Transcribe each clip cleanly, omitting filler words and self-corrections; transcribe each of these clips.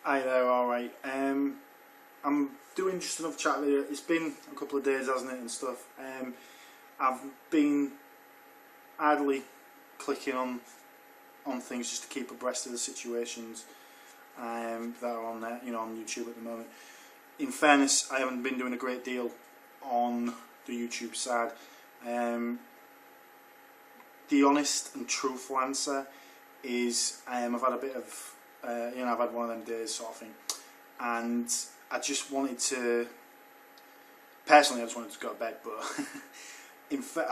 Hi there, alright. I'm doing just another chat video. It's been a couple of days, hasn't it, and stuff. I've been idly clicking on things just to keep abreast of the situations that are on there, on YouTube at the moment. In fairness, I haven't been doing a great deal on the YouTube side. The honest and truthful answer is I've had a bit of I've had one of them days sort of thing, and I just wanted to, personally I just wanted to go to bed, but in fact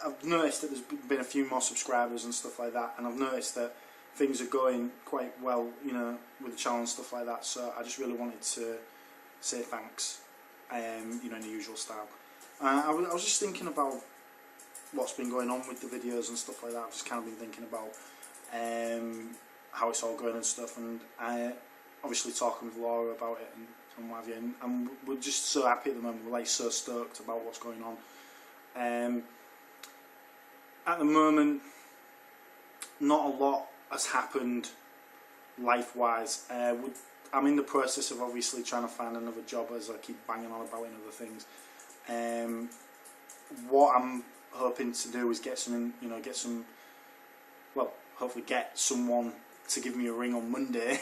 I've noticed that there's been a few more subscribers and stuff like that, and I've noticed that things are going quite well, with the channel and stuff like that, so I just really wanted to say thanks, in the usual style. I was just thinking about what's been going on with the videos and stuff like that. I've just kind of been thinking about how it's all going and stuff, and I obviously talking with Laura about it and what have you, and we're just so happy at the moment. We're like so stoked about what's going on. At the moment, not a lot has happened life-wise. I'm in the process of obviously trying to find another job, as I keep banging on about in other things. What I'm hoping to do is get hopefully get someone to give me a ring on Monday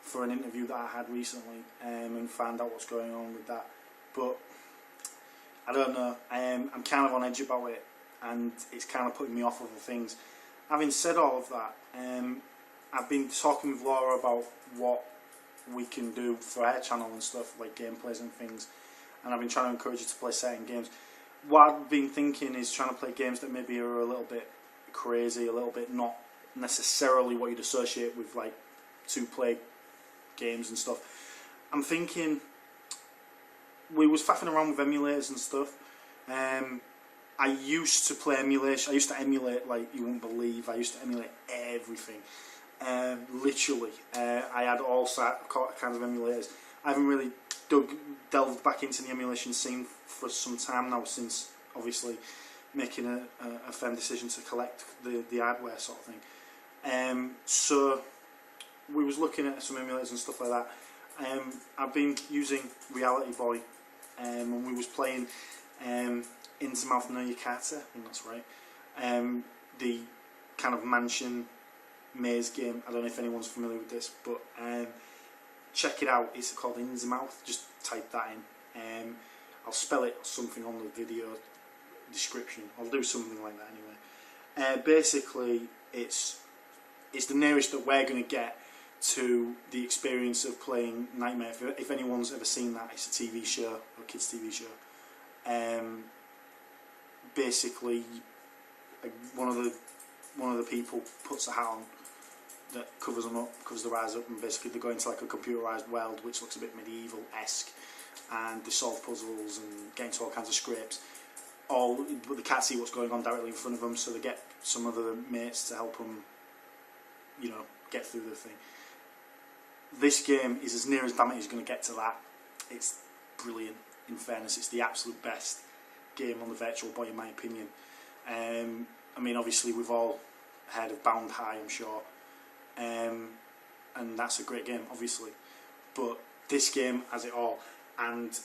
for an interview that I had recently, and find out what's going on with that. But I don't know, I'm kind of on edge about it, and it's kind of putting me off other things. Having said all of that, I've been talking with Laura about what we can do for her channel and stuff, like gameplays and things, and I've been trying to encourage her to play certain games. What I've been thinking is trying to play games that maybe are a little bit crazy, a little bit not necessarily what you'd associate with like two-player games and stuff. I'm thinking, we was faffing around with emulators and stuff. I used to play emulation. I used to emulate like you wouldn't believe. I used to emulate everything. Literally, I had all kinds of emulators. I haven't really delved back into the emulation scene for some time now, since obviously making a firm decision to collect the hardware sort of thing. So we was looking at some emulators and stuff like that. I've been using Reality Boy, and we was playing Innsmouth No Yakata, I think that's right. The kind of mansion maze game. I don't know if anyone's familiar with this, but check it out. It's called Innsmouth. Just type that in. I'll spell it something on the video description. I'll do something like that anyway. Basically, it's the nearest that we're going to get to the experience of playing Nightmare. If anyone's ever seen that, it's a TV show, a kids TV show. Basically, one of the people puts a hat on that covers them up, covers their eyes up, and basically they go into like a computerised world which looks a bit medieval-esque, and they solve puzzles and get into all kinds of scrapes. But they can't see what's going on directly in front of them, so they get some other mates to help them, get through the thing. This game is as near as damn it is going to get to that. It's brilliant. In fairness, it's the absolute best game on the Virtual Boy in my opinion. I mean, obviously we've all heard of Bound High, I'm sure, and that's a great game, obviously. But this game has it all, and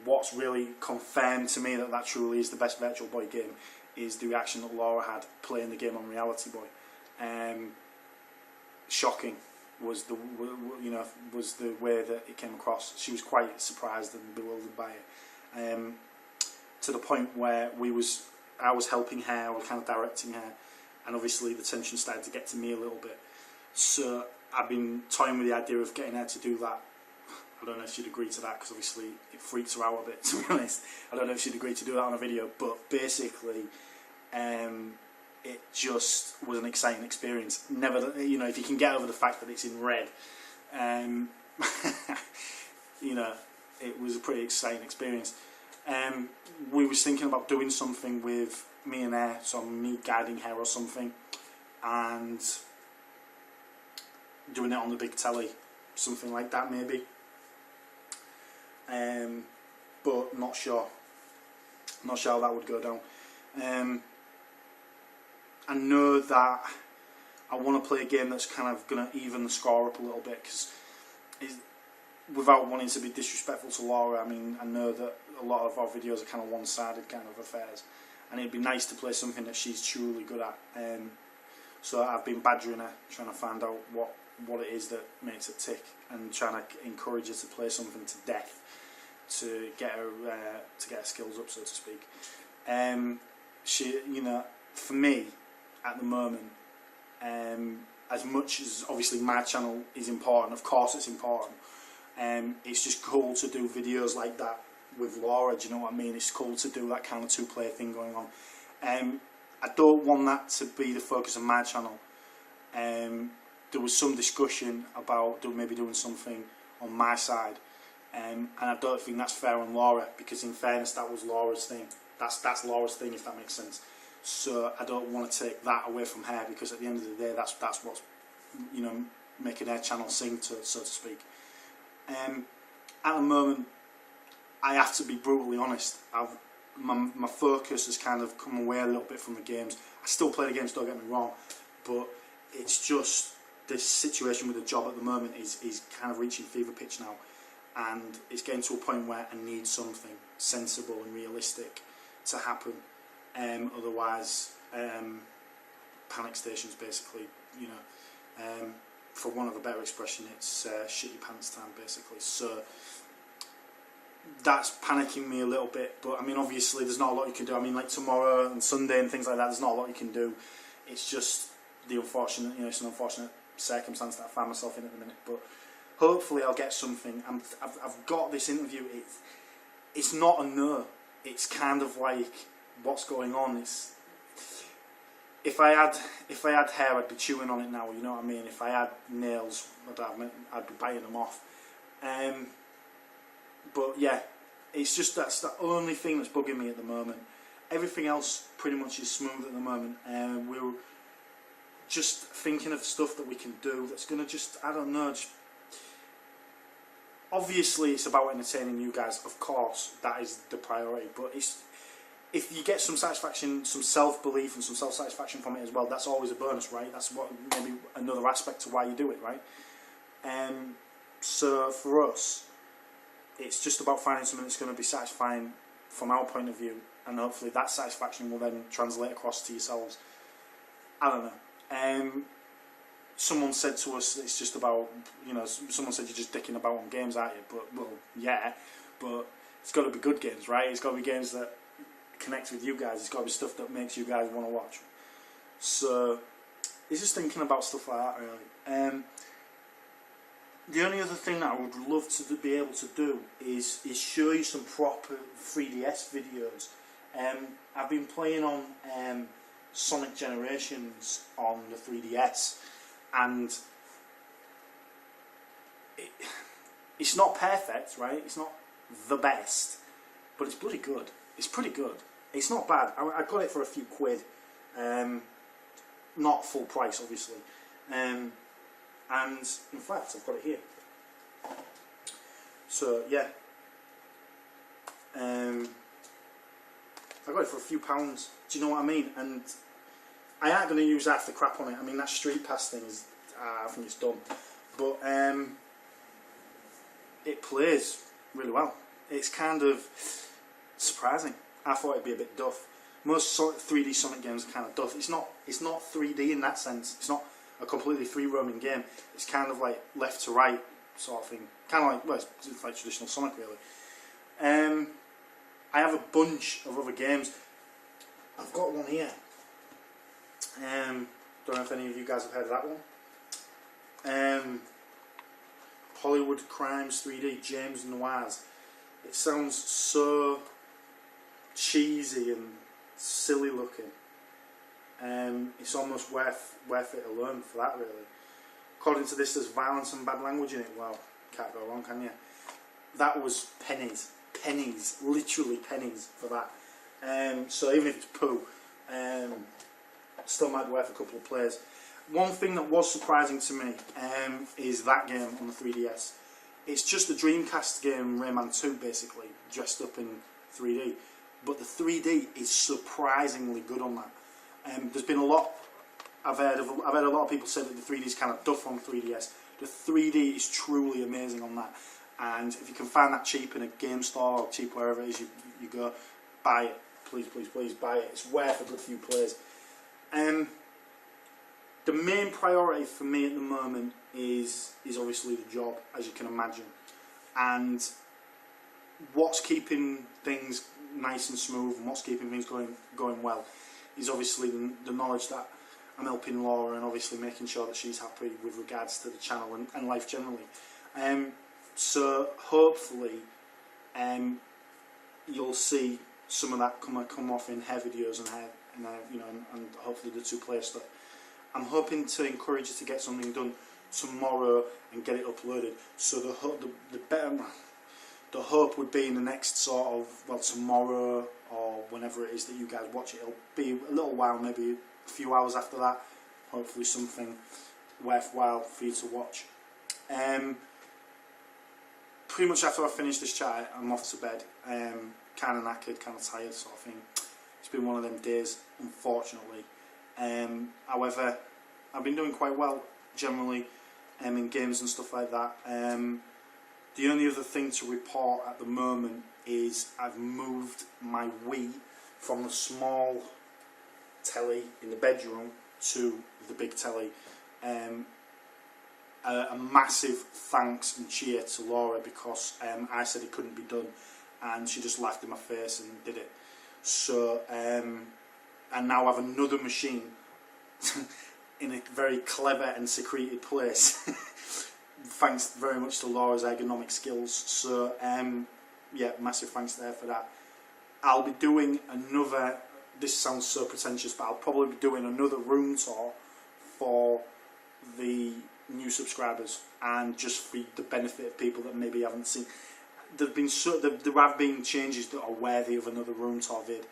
what's really confirmed to me that truly is the best Virtual Boy game is the reaction that Laura had playing the game on Reality Boy. Shocking was the way that it came across. She was quite surprised and bewildered by it, to the point where I was helping her, I was kind of directing her, and obviously the tension started to get to me a little bit. So I've been toying with the idea of getting her to do that. I don't know if she'd agree to that, because obviously it freaks her out a bit, to be honest. I don't know if she'd agree to do that on a video, but basically it just was an exciting experience. Never, if you can get over the fact that it's in red, it was a pretty exciting experience. We was thinking about doing something with me and her, so me guiding her or something, and doing it on the big telly, something like that maybe. But not sure how that would go down. I know that I want to play a game that's kind of going to even the score up a little bit, because without wanting to be disrespectful to Laura, I mean, I know that a lot of our videos are kind of one-sided kind of affairs, and it'd be nice to play something that she's truly good at. So I've been badgering her, trying to find out what it is that makes her tick, and trying to encourage her to play something to death to get her skills up, so to speak. She, you know, for me at the moment, as much as obviously my channel is important, of course it's important. It's just cool to do videos like that with Laura, do you know what I mean? It's cool to do that kind of two-player thing going on. I don't want that to be the focus of my channel. There was some discussion about maybe doing something on my side, and I don't think that's fair on Laura, because in fairness that was Laura's thing. That's Laura's thing, if that makes sense. So I don't want to take that away from her, because at the end of the day that's what's, you know, making her channel sing, so to speak. At the moment, I have to be brutally honest. My focus has kind of come away a little bit from the games. I still play the games, don't get me wrong, but it's just this situation with the job at the moment is kind of reaching fever pitch now, and it's getting to a point where I need something sensible and realistic to happen. Otherwise, panic stations, basically, you know. For want of a better expression, it's shitty pants time, basically. So that's panicking me a little bit, but I mean, obviously there's not a lot you can do. I mean, like tomorrow and Sunday and things like that, there's not a lot you can do. It's just the unfortunate, you know, it's an unfortunate circumstance that I find myself in at the minute, but hopefully I'll get something. I've got this interview. It's not a no. It's kind of like, what's going on? It's, if I had hair, I'd be chewing on it now, you know what I mean? If I had nails, I'd be biting them off. But yeah, it's just that's the only thing that's bugging me at the moment. Everything else pretty much is smooth at the moment. We're just thinking of stuff that we can do that's going to just, I don't know, just, obviously it's about entertaining you guys, of course, that is the priority, but it's, if you get some satisfaction, some self-belief and some self-satisfaction from it as well, that's always a bonus, right? That's what, maybe another aspect to why you do it, right? So for us, it's just about finding something that's going to be satisfying from our point of view, and hopefully that satisfaction will then translate across to yourselves. I don't know. Someone said to us, it's just about, you know, someone said you're just dicking about on games, aren't you? But, well, yeah, but it's got to be good games, right? It's got to be games that connect with you guys. It's got to be stuff that makes you guys want to watch. So it's just thinking about stuff like that, really. The only other thing that I would love to be able to do is show you some proper 3DS videos. I've been playing on Sonic Generations on the 3DS, and it's not perfect, right? It's not the best, but it's bloody good. It's pretty good. It's not bad. I got it for a few quid, not full price, obviously. And in fact, I've got it here. So yeah, I got it for a few pounds. Do you know what I mean? And I ain't going to use half the crap on it. I mean, that Street Pass thing is, I think it's done. But it plays really well. It's kind of surprising. I thought it'd be a bit duff. Most 3D Sonic games are kind of duff. It's not 3D in that sense. It's not a completely free roaming game. It's kind of like left to right sort of thing. Kind of like, well, it's like traditional Sonic, really. I have a bunch of other games. I've got one here. Don't know if any of you guys have heard of that one. Hollywood Crimes 3D, James Noirs. It sounds so cheesy and silly looking. It's almost worth it alone for that, really. According to this, there's violence and bad language in it. Well, can't go wrong, can you? That was pennies, literally pennies for that. So even if it's poo, still might be worth a couple of plays. One thing that was surprising to me is that game on the 3DS. It's just a Dreamcast game, Rayman 2, basically, dressed up in 3D. But the 3D is surprisingly good on that. There's been a lot I've heard a lot of people say that the 3D is kind of duff on 3DS. The 3D is truly amazing on that, and if you can find that cheap in a game store or cheap wherever it is you go, buy it. Please, please, please buy it. It's worth a good few plays. The main priority for me at the moment is obviously the job, as you can imagine, and what's keeping things nice and smooth and what's keeping things going well is obviously the knowledge that I'm helping Laura and obviously making sure that she's happy with regards to the channel and life generally. So hopefully you'll see some of that come off in hair videos and you know, and hopefully the 2-player stuff. I'm hoping to encourage you to get something done tomorrow and get it uploaded. So the hope would be in the next sort of, well, tomorrow or whenever it is that you guys watch it. It'll be a little while, maybe a few hours after that. Hopefully something worthwhile for you to watch. Pretty much after I finish this chat, I'm off to bed. Kind of knackered, kind of tired, sort of thing. It's been one of them days, unfortunately. However, I've been doing quite well generally in games and stuff like that. The only other thing to report at the moment is I've moved my Wii from the small telly in the bedroom to the big telly. A massive thanks and cheer to Laura, because I said it couldn't be done and she just laughed in my face and did it. So I now have another machine in a very clever and secreted place thanks very much to Laura's ergonomic skills. So yeah, massive thanks there for that. I'll be doing another, this sounds so pretentious, but I'll probably be doing another room tour for the new subscribers, and just for the benefit of people that maybe haven't seen. There have been changes that are worthy of another room tour vid,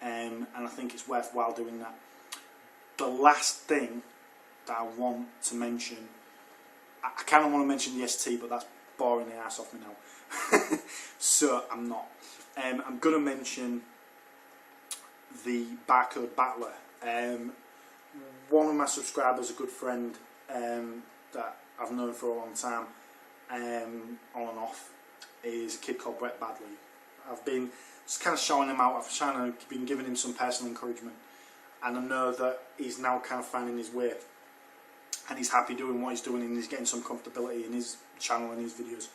and I think it's worthwhile doing that. The last thing that I want to mention, I kind of want to mention the ST, but that's boring the ass off me now. So I'm not. I'm going to mention the Barcode Battler. One of my subscribers, a good friend that I've known for a long time, on and off, is a kid called Brett Badley. I've been just kind of showing him out. I've been giving him some personal encouragement, and I know that he's now kind of finding his way, and he's happy doing what he's doing, and he's getting some comfortability in his channel and his videos.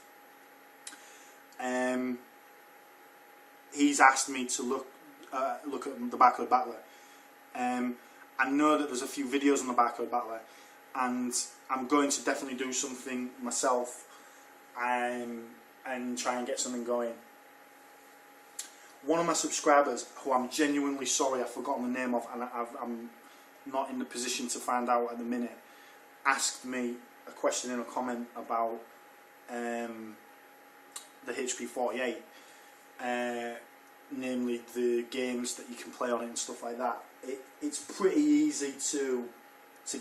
He's asked me to look at the Barcode Battler. I know that there's a few videos on the Barcode Battler, and I'm going to definitely do something myself and try and get something going. One of my subscribers, who I'm genuinely sorry I've forgotten the name of, and I'm not in the position to find out at the minute, asked me a question in a comment about the HP 48, namely the games that you can play on it and stuff like that. It's pretty easy to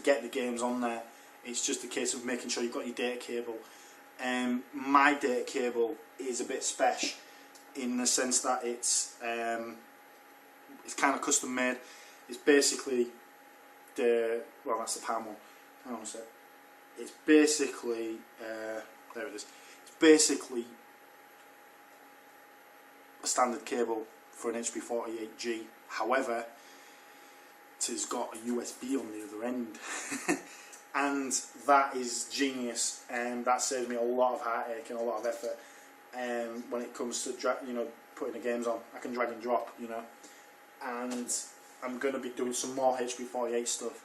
get the games on there. It's just a case of making sure you've got your data cable. My data cable is a bit special in the sense that it's kind of custom made. It's basically that's the Palm one. Hang on a sec. It's basically there it is. It's basically a standard cable for an HP 48G. However, it has got a USB on the other end. And that is genius, and that saves me a lot of heartache and a lot of effort when it comes to putting the games on. I can drag and drop, and I'm going to be doing some more HP 48 stuff.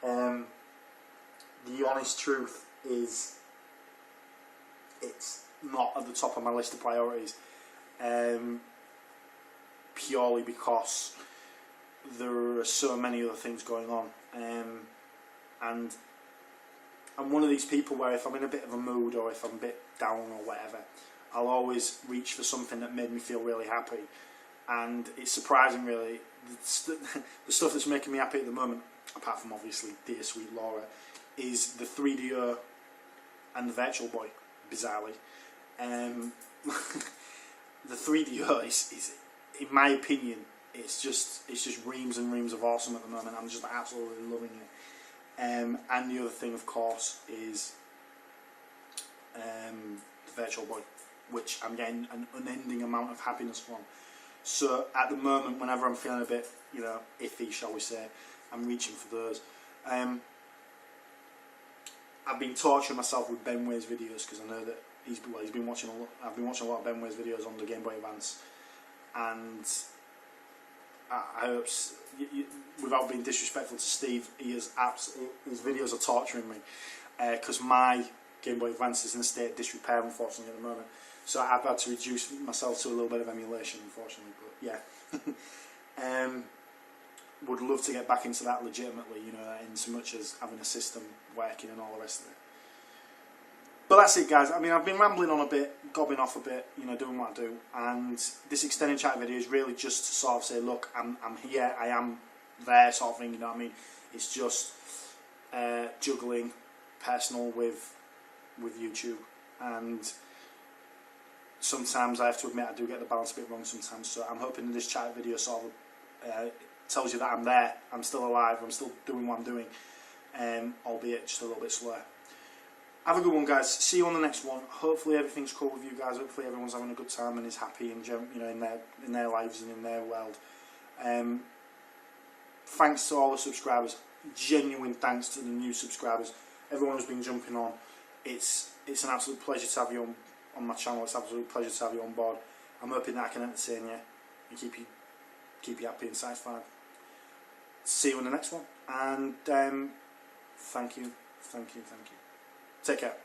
The honest truth is it's not at the top of my list of priorities, purely because there are so many other things going on, and I'm one of these people where if I'm in a bit of a mood or if I'm a bit down or whatever, I'll always reach for something that made me feel really happy. And it's surprising, really, the stuff that's making me happy at the moment, apart from obviously Dear Sweet Laura, is the 3DO and the Virtual Boy, bizarrely. The 3DO is, in my opinion, it's just reams and reams of awesome at the moment. I'm just absolutely loving it. And the other thing, of course, is the Virtual Boy, which I'm getting an unending amount of happiness from. So at the moment, whenever I'm feeling a bit, you know, iffy, shall we say, I'm reaching for those. I've been torturing myself with Ben Way's videos because I know that he's been watching a lot. I've been watching a lot of Ben Way's videos on the Game Boy Advance, and I hope, without being disrespectful to Steve, his videos are torturing me because my Game Boy Advance is in a state of disrepair, unfortunately, at the moment. So I've had to reduce myself to a little bit of emulation, unfortunately. But yeah, would love to get back into that legitimately, you know, in so much as having a system working and all the rest of it. But that's it, guys. I mean, I've been rambling on a bit, gobbing off a bit, you know, doing what I do. And this extended chat video is really just to sort of say, look, I'm here, I am there, sort of thing, you know what I mean? It's just juggling personal with YouTube. And sometimes I have to admit I do get the balance a bit wrong sometimes. So I'm hoping that this chat video sort of tells you that I'm there, I'm still alive, I'm still doing what I'm doing, albeit just a little bit slower. Have a good one, guys. See you on the next one. Hopefully everything's cool with you guys. Hopefully everyone's having a good time and is happy and, you know, in their lives and in their world. Thanks to all the subscribers. Genuine thanks to the new subscribers. Everyone who's been jumping on. It's an absolute pleasure to have you on my channel. It's an absolute pleasure to have you on board. I'm hoping that I can entertain you and keep you happy and satisfied. See you in the next one. And thank you. Take care.